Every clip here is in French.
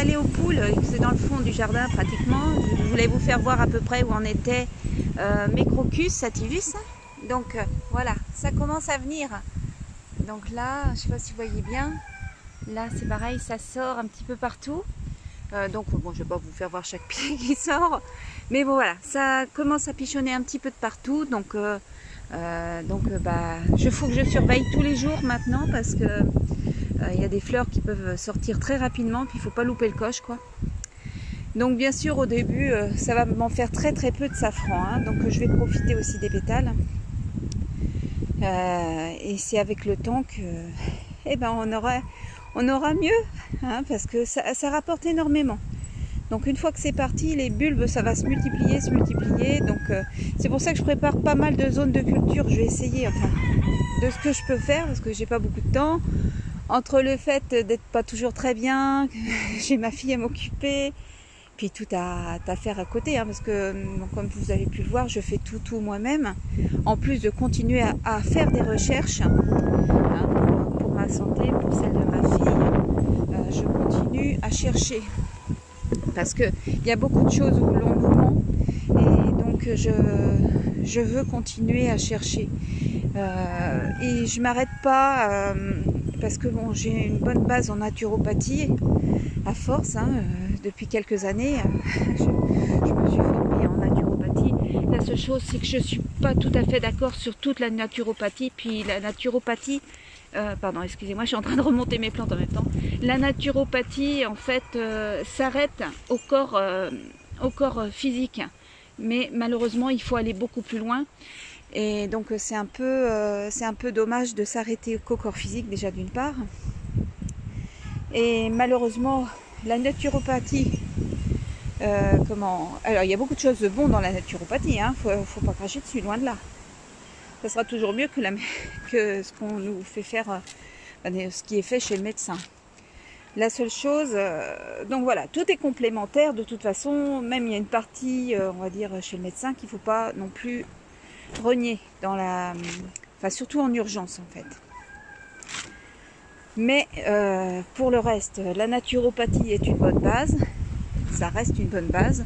aller aux poules, c'est dans le fond du jardin pratiquement. Je voulais vous faire voir à peu près où en étaient mes crocus sativus. Donc voilà, ça commence à venir. Donc là, je ne sais pas si vous voyez bien, là c'est pareil, ça sort un petit peu partout. Donc bon, je ne vais pas vous faire voir chaque pied qui sort. Mais bon voilà, ça commence à pichonner un petit peu de partout. Donc il faut que je surveille tous les jours maintenant parce que il y a des fleurs qui peuvent sortir très rapidement, puis il ne faut pas louper le coche, quoi. Donc bien sûr au début ça va m'en faire très peu de safran, hein, donc je vais profiter aussi des pétales. Et c'est avec le temps que on aura mieux, hein, parce que ça rapporte énormément. Donc une fois que c'est parti, les bulbes, ça va se multiplier. Donc c'est pour ça que je prépare pas mal de zones de culture. Je vais essayer de ce que je peux faire, parce que j'ai pas beaucoup de temps. Entre le fait d'être pas toujours très bien, j'ai ma fille à m'occuper, puis tout à faire à côté, hein, parce que comme vous avez pu le voir, je fais tout moi-même. En plus de continuer à faire des recherches, hein, pour ma santé, pour celle de ma fille, je continue à chercher. Parce qu'il y a beaucoup de choses où l'on nous ment, et donc je veux continuer à chercher. Et je m'arrête pas, parce que bon, j'ai une bonne base en naturopathie, à force, hein, depuis quelques années, je me suis formée en naturopathie. La seule chose, c'est que je ne suis pas tout à fait d'accord sur toute la naturopathie, puis la naturopathie, pardon, excusez-moi, je suis en train de remonter mes plantes en même temps. La naturopathie, en fait, s'arrête au corps physique. Mais malheureusement, il faut aller beaucoup plus loin. Et donc, c'est un peu dommage de s'arrêter qu'au corps physique, déjà d'une part. Et malheureusement, la naturopathie, alors, il y a beaucoup de choses de bon dans la naturopathie, hein, faut pas cracher dessus, loin de là. Ça sera toujours mieux que ce qu'on nous fait faire, ce qui est fait chez le médecin. La seule chose, donc voilà, tout est complémentaire de toute façon, même il y a une partie, on va dire, chez le médecin qu'il ne faut pas non plus renier, surtout en urgence en fait. Mais pour le reste, la naturopathie est une bonne base, ça reste une bonne base.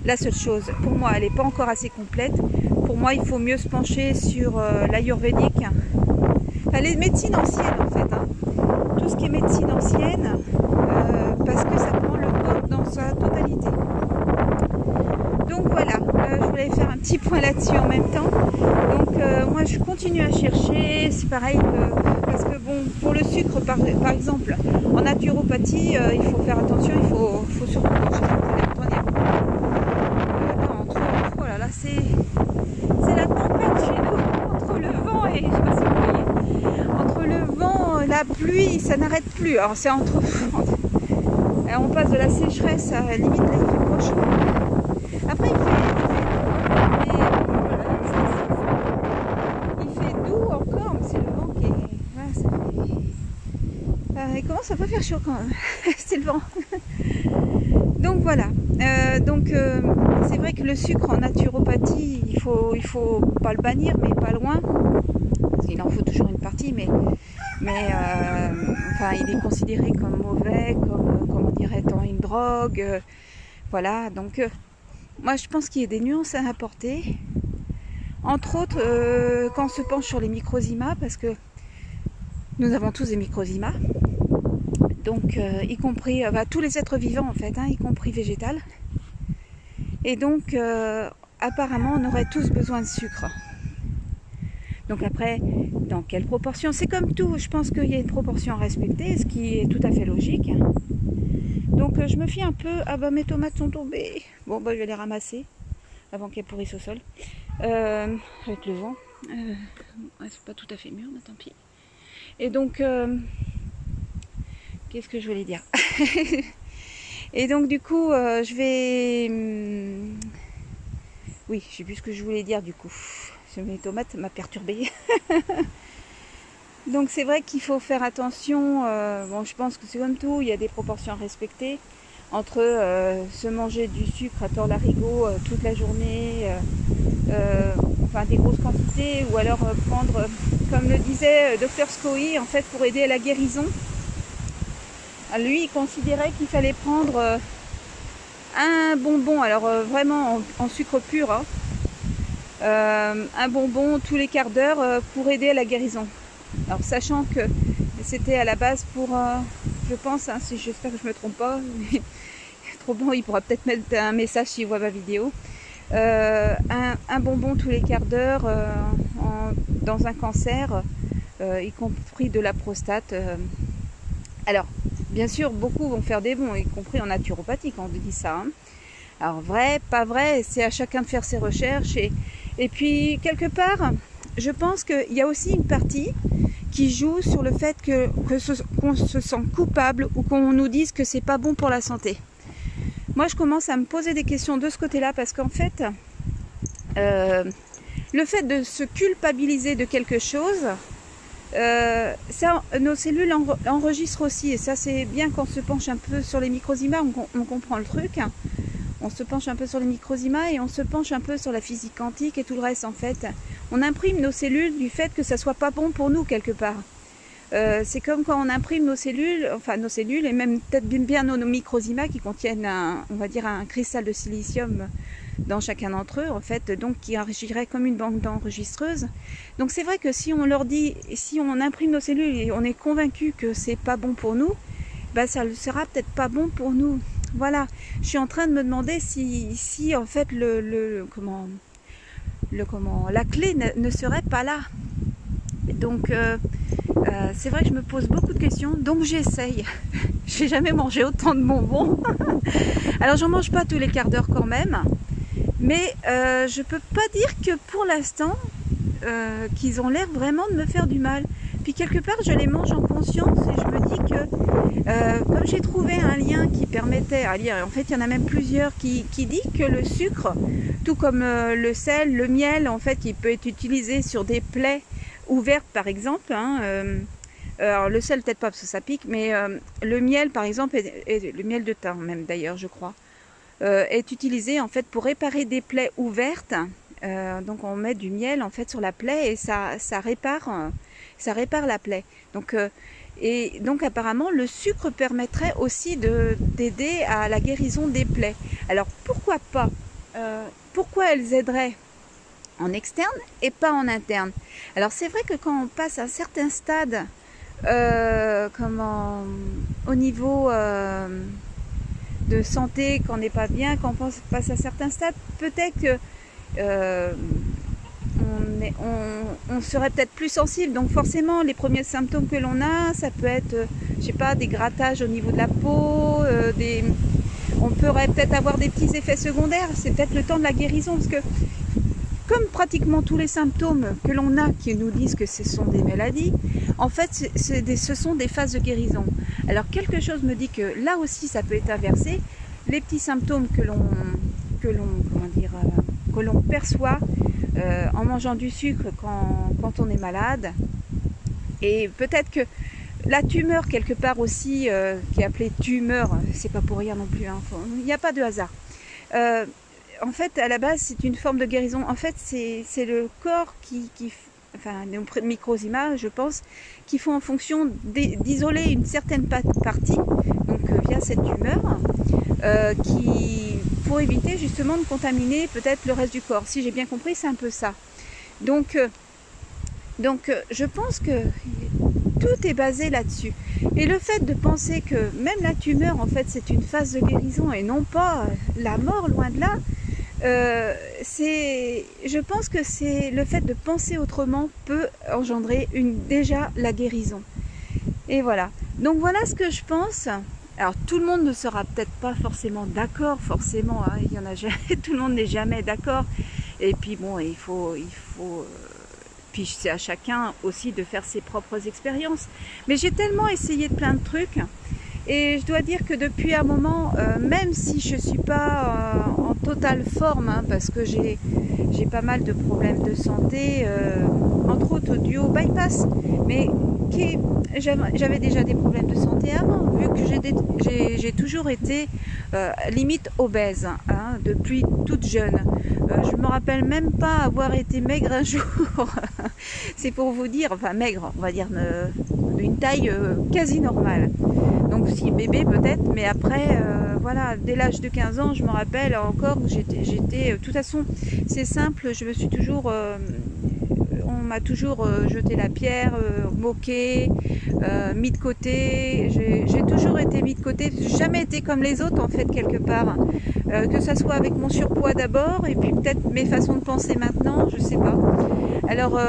La seule chose, pour moi, elle n'est pas encore assez complète. Pour moi, il faut mieux se pencher sur l'ayurvédique, les médecines anciennes en fait, hein. Tout ce qui est médecine ancienne, parce que ça prend le corps dans sa totalité. Donc voilà, je voulais faire un petit point là-dessus en même temps. Donc moi je continue à chercher, c'est pareil, parce que bon, pour le sucre par exemple, en naturopathie, il faut faire attention, il faut surtout manger. Oh là là, c'est la tempête chez nous, entre le vent et, je sais pas si vous voyez, entre le vent, la pluie, ça n'arrête plus. Alors c'est on passe de la sécheresse à la limite, là il fait proche. Après il fait doux encore, mais c'est le vent qui est... Voilà, il commence à pas faire chaud quand même, c'est le vent. Donc voilà, c'est vrai que le sucre en naturopathie, il faut pas le bannir, mais pas loin. Il en faut toujours une partie, mais il est considéré comme mauvais, comme on dirait étant une drogue. Voilà, donc moi je pense qu'il y a des nuances à apporter. Entre autres, quand on se penche sur les microzymas, parce que nous avons tous des microzymas, donc y compris tous les êtres vivants en fait, hein, y compris végétal. Et donc apparemment on aurait tous besoin de sucre. Donc après, dans quelle proportion? C'est comme tout, je pense qu'il y a une proportion à respecter, ce qui est tout à fait logique. Donc je me fie un peu, mes tomates sont tombées. Bon, je vais les ramasser avant qu'elles pourrissent au sol. Avec le vent. Elles sont pas tout à fait mûres, mais tant pis. Et donc, qu'est-ce que je voulais dire? Et donc du coup, je vais... Oui, je sais plus ce que je voulais dire du coup. Mes tomates m'a perturbée. Donc c'est vrai qu'il faut faire attention. Je pense que c'est comme tout, il y a des proportions à respecter entre se manger du sucre à tort l'arigot toute la journée, des grosses quantités, ou alors prendre, comme le disait Dr Scoy, en fait pour aider à la guérison, lui, il considérait qu'il fallait prendre un bonbon, alors vraiment en sucre pur, hein, un bonbon tous les quarts d'heure pour aider à la guérison. Alors sachant que c'était à la base pour, je pense, hein, si j'espère que je me trompe pas, mais trop bon, il pourra peut-être mettre un message s'il voit ma vidéo. Un bonbon tous les quarts d'heure dans un cancer, y compris de la prostate. Alors, bien sûr, beaucoup vont faire des bons, y compris en naturopathie quand on dit ça. Hein. Alors, vrai, pas vrai, c'est à chacun de faire ses recherches. Et puis, quelque part, je pense qu'il y a aussi une partie qui joue sur le fait qu'on se sent coupable ou qu'on nous dise que c'est pas bon pour la santé. Moi, je commence à me poser des questions de ce côté-là parce qu'en fait, le fait de se culpabiliser de quelque chose, ça, nos cellules enregistrent aussi. Et ça, c'est bien quand on se penche un peu sur les microzymas, on comprend le truc. On se penche un peu sur les microzymas et on se penche un peu sur la physique quantique et tout le reste en fait. On imprime nos cellules du fait que ça soit pas bon pour nous quelque part. C'est comme quand on imprime nos cellules, enfin nos cellules et même peut-être bien nos microzymas qui contiennent on va dire un cristal de silicium dans chacun d'entre eux en fait, donc qui agirait comme une banque d'enregistreuse. Donc c'est vrai que si on leur dit, si on imprime nos cellules et on est convaincu que c'est pas bon pour nous, ben ça ne sera peut-être pas bon pour nous. Voilà, je suis en train de me demander si en fait la clé ne serait pas là. Donc c'est vrai que je me pose beaucoup de questions, donc j'essaye. Je n'ai jamais mangé autant de bonbons. Alors j'en mange pas tous les quarts d'heure quand même, mais je peux pas dire que pour l'instant qu'ils ont l'air vraiment de me faire du mal. Puis quelque part je les mange en conscience et je me dis que comme j'ai trouvé un lien qui permettait à lire, en fait il y en a même plusieurs qui dit que le sucre, tout comme le sel, le miel en fait, il peut être utilisé sur des plaies ouvertes par exemple, hein, alors le sel peut-être pas parce que ça pique, mais le miel par exemple, et le miel de thym même d'ailleurs je crois, est utilisé en fait pour réparer des plaies ouvertes. Donc on met du miel en fait sur la plaie et ça répare la plaie. Et donc apparemment le sucre permettrait aussi d'aider à la guérison des plaies. Alors pourquoi pas, pourquoi elles aideraient en externe et pas en interne? Alors c'est vrai que quand on passe à un certain stade, au niveau de santé, qu'on n'est pas bien, quand on passe à certains stades, peut-être que on serait peut-être plus sensible. Donc forcément les premiers symptômes que l'on a, ça peut être je sais pas, des grattages au niveau de la peau, on pourrait peut-être avoir des petits effets secondaires. C'est peut-être le temps de la guérison, parce que comme pratiquement tous les symptômes que l'on a qui nous disent que ce sont des maladies, en fait ce sont des phases de guérison. Alors quelque chose me dit que là aussi ça peut être inversé. Les petits symptômes que l'on perçoit en mangeant du sucre quand on est malade, et peut-être que la tumeur quelque part aussi, qui est appelée tumeur, c'est pas pour rien non plus, hein, il n'y a pas de hasard. En fait, à la base, c'est une forme de guérison. En fait, c'est le corps enfin, nos microzymas, je pense, qui font en fonction d'isoler une certaine partie, donc via cette tumeur, pour éviter justement de contaminer peut-être le reste du corps. Si j'ai bien compris, c'est un peu ça. Donc, je pense que tout est basé là-dessus. Et le fait de penser que même la tumeur, en fait, c'est une phase de guérison et non pas la mort, loin de là, je pense que c'est le fait de penser autrement peut engendrer déjà la guérison. Et voilà. Donc voilà ce que je pense. Alors tout le monde ne sera peut-être pas forcément d'accord, forcément, hein, il y en a jamais, tout le monde n'est jamais d'accord. Et puis bon, il faut puis c'est à chacun aussi de faire ses propres expériences. Mais j'ai tellement essayé de plein de trucs. Et je dois dire que depuis un moment, même si je ne suis pas en totale forme, hein, parce que j'ai pas mal de problèmes de santé, entre autres dû au bypass, mais j'avais déjà des problèmes de santé avant, vu que j'ai toujours été limite obèse, hein, depuis toute jeune. Je me rappelle même pas avoir été maigre un jour. C'est pour vous dire, enfin maigre, on va dire d'une taille quasi normale. Donc si bébé peut-être, mais après, voilà, dès l'âge de 15 ans, je me rappelle encore que j'étais, de toute façon, c'est simple, je me suis toujours, on m'a toujours jeté la pierre, moqué, mis de côté. J'ai toujours été mis de côté, j'ai jamais été comme les autres en fait quelque part. Que ça soit avec mon surpoids d'abord et puis peut-être mes façons de penser maintenant, je sais pas. Alors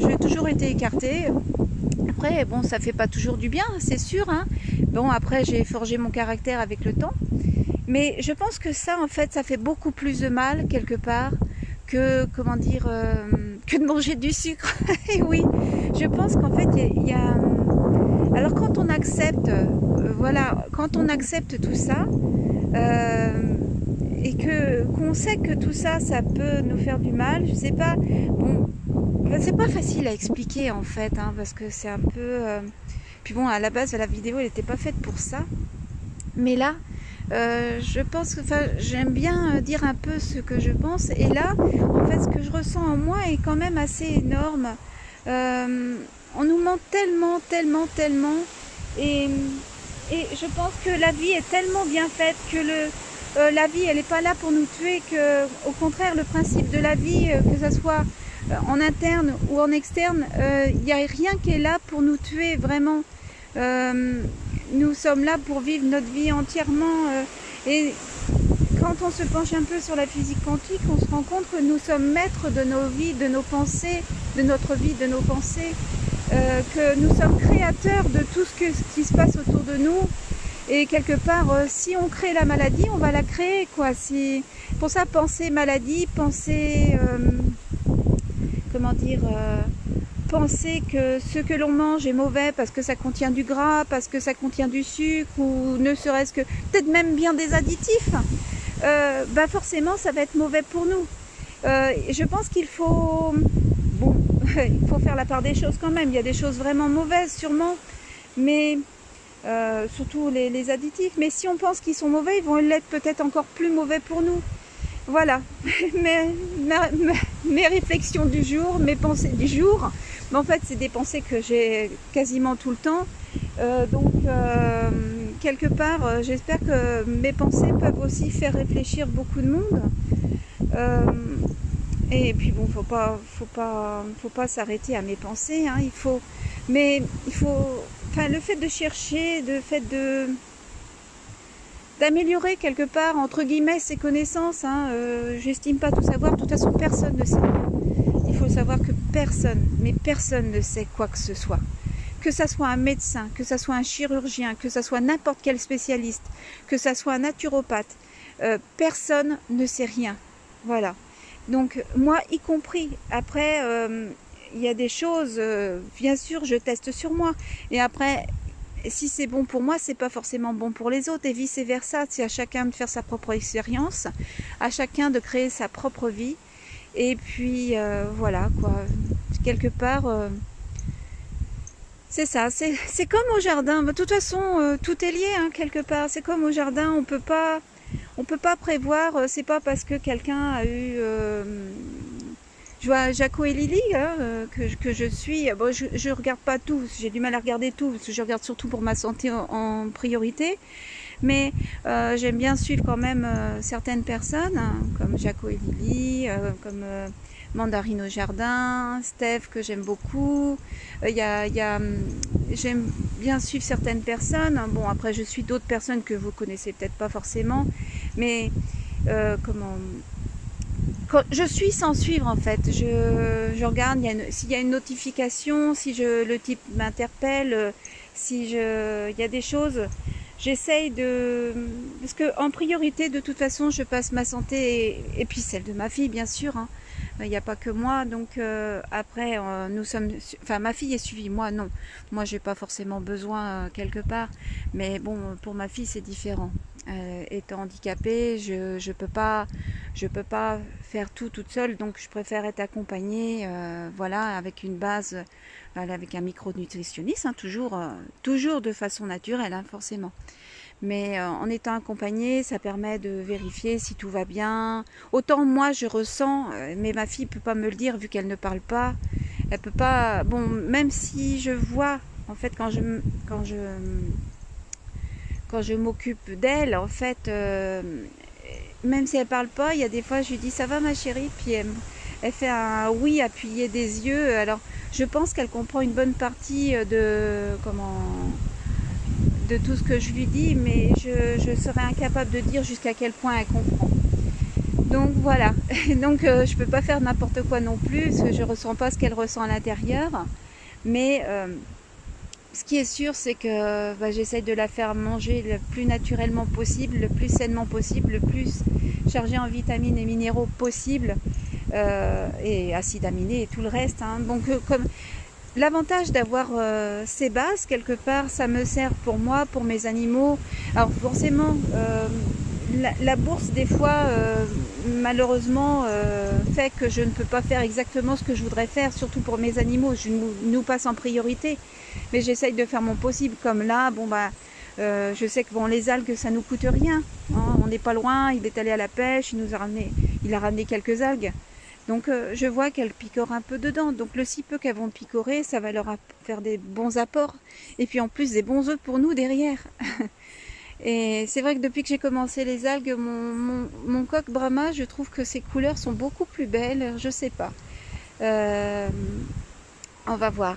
j'ai toujours été écartée. Après, bon, ça fait pas toujours du bien, c'est sûr, hein. Bon, après, j'ai forgé mon caractère avec le temps. Mais je pense que ça, en fait, ça fait beaucoup plus de mal, quelque part, que, comment dire, que de manger du sucre. Et oui, je pense qu'en fait, il y a... Alors, quand on accepte, voilà, quand on accepte tout ça, et qu'on sait que tout ça, ça peut nous faire du mal, je sais pas, bon... C'est pas facile à expliquer en fait, hein, parce que c'est un peu... Puis bon, à la base, la vidéo, elle n'était pas faite pour ça. Mais là, je pense que... Enfin, j'aime bien dire un peu ce que je pense. Et là, en fait, ce que je ressens en moi est quand même assez énorme. On nous ment tellement, tellement, tellement. Et je pense que la vie est tellement bien faite que la vie, elle n'est pas là pour nous tuer. Que, au contraire, le principe de la vie, que ça soit... en interne ou en externe, il n'y a rien qui est là pour nous tuer vraiment. Nous sommes là pour vivre notre vie entièrement. Et quand on se penche un peu sur la physique quantique, on se rend compte que nous sommes maîtres de nos vies, de nos pensées, de notre vie, de nos pensées, que nous sommes créateurs de tout ce qui se passe autour de nous. Et quelque part, si on crée la maladie, on va la créer, quoi. Pour ça, penser maladie, penser... comment dire, penser que ce que l'on mange est mauvais parce que ça contient du gras, parce que ça contient du sucre, ou ne serait-ce que peut-être même bien des additifs, bah forcément ça va être mauvais pour nous. Je pense qu'il faut, bon, il faut faire la part des choses quand même. Il y a des choses vraiment mauvaises sûrement, mais surtout les additifs. Mais si on pense qu'ils sont mauvais, ils vont l'être peut-être encore plus mauvais pour nous. Voilà, mes réflexions du jour, mes pensées du jour. Mais en fait, c'est des pensées que j'ai quasiment tout le temps. Donc, quelque part, j'espère que mes pensées peuvent aussi faire réfléchir beaucoup de monde. Et puis bon, faut pas s'arrêter à mes pensées. Hein, enfin, le fait de chercher, d'améliorer quelque part, entre guillemets, ses connaissances. Hein, j'estime pas tout savoir. De toute façon, personne ne sait rien. Il faut savoir que personne, mais personne ne sait quoi que ce soit. Que ça soit un médecin, que ça soit un chirurgien, que ça soit n'importe quel spécialiste, que ça soit un naturopathe. Personne ne sait rien. Voilà. Donc, moi y compris. Après, il y a des choses, bien sûr, je teste sur moi. Et après... si c'est bon pour moi, c'est pas forcément bon pour les autres et vice versa. C'est à chacun de faire sa propre expérience, à chacun de créer sa propre vie. Et puis voilà quoi. Quelque part, c'est ça. C'est comme au jardin. De toute façon, tout est lié hein, quelque part. C'est comme au jardin. On peut pas prévoir. C'est pas parce que quelqu'un a eu je vois Jaco et Lily hein, que je suis. Bon, je regarde pas tout, j'ai du mal à regarder tout parce que je regarde surtout pour ma santé en priorité. Mais j'aime bien suivre quand même certaines personnes hein, comme Jaco et Lily, comme Mandarine au jardin, Steph que j'aime beaucoup. J'aime bien suivre certaines personnes. Bon après je suis d'autres personnes que vous connaissez peut-être pas forcément, mais je suis sans suivre en fait, je regarde s'il y a une notification, si le type m'interpelle, il y a des choses, j'essaye parce que en priorité de toute façon je passe ma santé et puis celle de ma fille bien sûr, hein. Il n'y a pas que moi, donc après ma fille est suivie, moi non, moi j'ai pas forcément besoin quelque part, mais bon pour ma fille c'est différent. Étant handicapée, je peux pas faire tout toute seule, donc je préfère être accompagnée, voilà, avec une base, avec un micronutritionniste, hein, toujours de façon naturelle, hein, forcément. Mais en étant accompagnée, ça permet de vérifier si tout va bien. Autant moi je ressens, mais ma fille peut pas me le dire vu qu'elle ne parle pas. Elle peut pas. Bon, même si je vois, en fait, quand je quand je m'occupe d'elle, en fait, même si elle parle pas, il y a des fois je lui dis ça va ma chérie, puis elle fait un oui appuyé des yeux. Alors je pense qu'elle comprend une bonne partie de tout ce que je lui dis, mais je serais incapable de dire jusqu'à quel point elle comprend. Donc voilà, donc je peux pas faire n'importe quoi non plus, parce que je ressens pas ce qu'elle ressent à l'intérieur, mais ce qui est sûr, c'est que j'essaye de la faire manger le plus naturellement possible, le plus sainement possible, le plus chargé en vitamines et minéraux possible, et acides aminés et tout le reste. Hein. Donc comme l'avantage d'avoir ces bases, quelque part, ça me sert pour moi, pour mes animaux. Alors forcément, la bourse, des fois, malheureusement, fait que je ne peux pas faire exactement ce que je voudrais faire, surtout pour mes animaux. Je nous passe en priorité. Mais j'essaye de faire mon possible. Comme là, je sais que les algues, ça nous coûte rien. Hein. On n'est pas loin, il est allé à la pêche, il a ramené quelques algues. Donc je vois qu'elles picorent un peu dedans. Donc le si peu qu'elles vont picorer, ça va leur faire des bons apports. Et puis en plus des bons œufs pour nous derrière. Et c'est vrai que depuis que j'ai commencé les algues, mon coq Brahma, je trouve que ses couleurs sont beaucoup plus belles. Je sais pas. On va voir.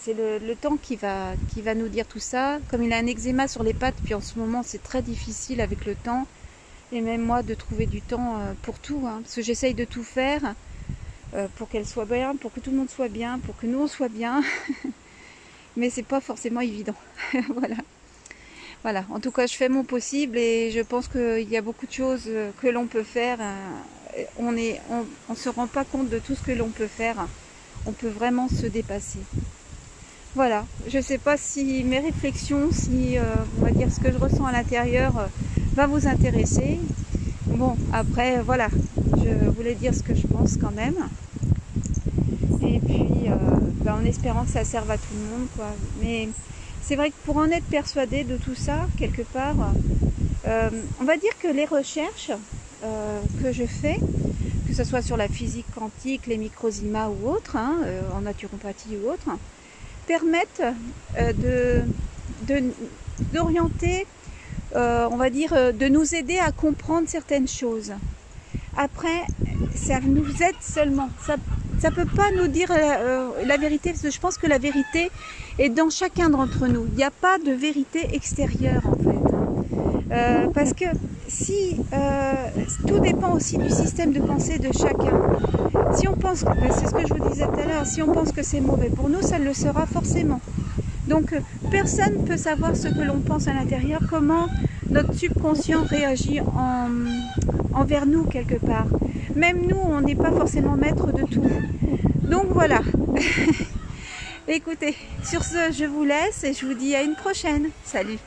C'est le temps qui va nous dire tout ça. Comme il a un eczéma sur les pattes, puis en ce moment c'est très difficile avec le temps. Et même moi de trouver du temps pour tout. Hein, parce que j'essaye de tout faire pour qu'elle soit bien, pour que tout le monde soit bien, pour que nous on soit bien. Mais c'est pas forcément évident. Voilà. Voilà, en tout cas je fais mon possible et je pense qu'il y a beaucoup de choses que l'on peut faire. On se rend pas compte de tout ce que l'on peut faire. On peut vraiment se dépasser. Voilà, je ne sais pas si mes réflexions, si on va dire ce que je ressens à l'intérieur va vous intéresser. Bon, après voilà, je voulais dire ce que je pense quand même. Et puis en espérant que ça serve à tout le monde, quoi. Mais c'est vrai que pour en être persuadé de tout ça, quelque part, on va dire que les recherches que je fais, que ce soit sur la physique quantique, les microzymas ou autres, hein, en naturopathie ou autre, permettent d'orienter, on va dire, de nous aider à comprendre certaines choses. Après, ça nous aide seulement. Ça peut pas nous dire la vérité, parce que je pense que la vérité est dans chacun d'entre nous. Il n'y a pas de vérité extérieure en fait. Parce que si tout dépend aussi du système de pensée de chacun. Si on pense, c'est ce que je vous disais tout à l'heure, si on pense que c'est mauvais pour nous, ça le sera forcément. Donc personne ne peut savoir ce que l'on pense à l'intérieur, comment notre subconscient réagit envers nous quelque part. Même nous, on n'est pas forcément maître de tout. Donc voilà. Écoutez, sur ce, je vous laisse et je vous dis à une prochaine. Salut!